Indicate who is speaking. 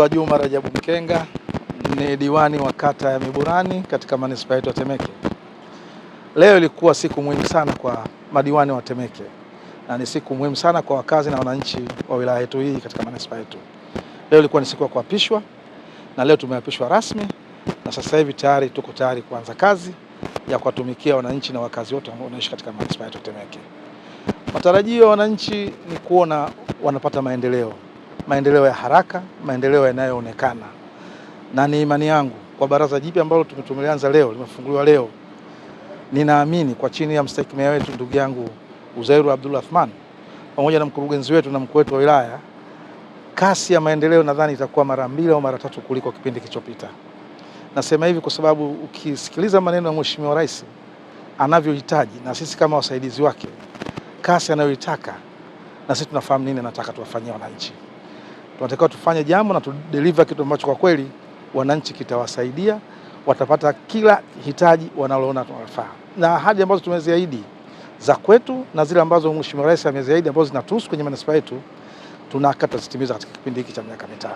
Speaker 1: Juma Rajabu Mkenga ni diwani wa kata ya Miburani katika manispaa yetu ya Temeke. Leo ilikuwa siku muhimu sana kwa madiwani wa Temeke na ni siku muhimu sana kwa wakazi na wananchi wa wilaya yetu hii katika manispaa yetu. Leo ilikuwa ni siku ya kuapishwa na leo tumeapishwa rasmi na sasa hivi tayari tuko tayari kuanza kazi ya kuwatumikia wananchi na wakazi wote ambao wanaishi katika manispaa yetu ya Temeke. Matarajio ya wananchi ni kuona wanapata maendeleo ya haraka, maendeleo yanayoonekana. Na ni imani yangu kwa baraza jipya ambalo tumelianza leo, limefunguliwa leo, ninaamini kwa chini ya mstahiki meya wetu ndugu yangu Uzairu Abdul Athman pamoja na mkurugenzi wetu na mkuu wetu wa wilaya, kasi ya maendeleo nadhani itakuwa mara 2 au mara 3 kuliko kipindi kilichopita. Nasema hivi kwa sababu ukisikiliza maneno ya Mheshimiwa Rais anavyohitaji na sisi kama wasaidizi wake, kasi anayoitaka na sisi tunafahamu nini anataka tuwafanyie wananchi. Tunatakiwa tufanye jambo na tudeliver kitu ambacho kwa kweli wananchi kitawasaidia, watapata kila hitaji wanaloona tunafaa. Na ahadi ambazo tumeziahidi za kwetu na zile ambazo Mheshimiwa Rais ameziahidi ambazo zinatuhusu kwenye manispaa yetu, tunataka tuzitimiza katika kipindi hiki cha miaka 5.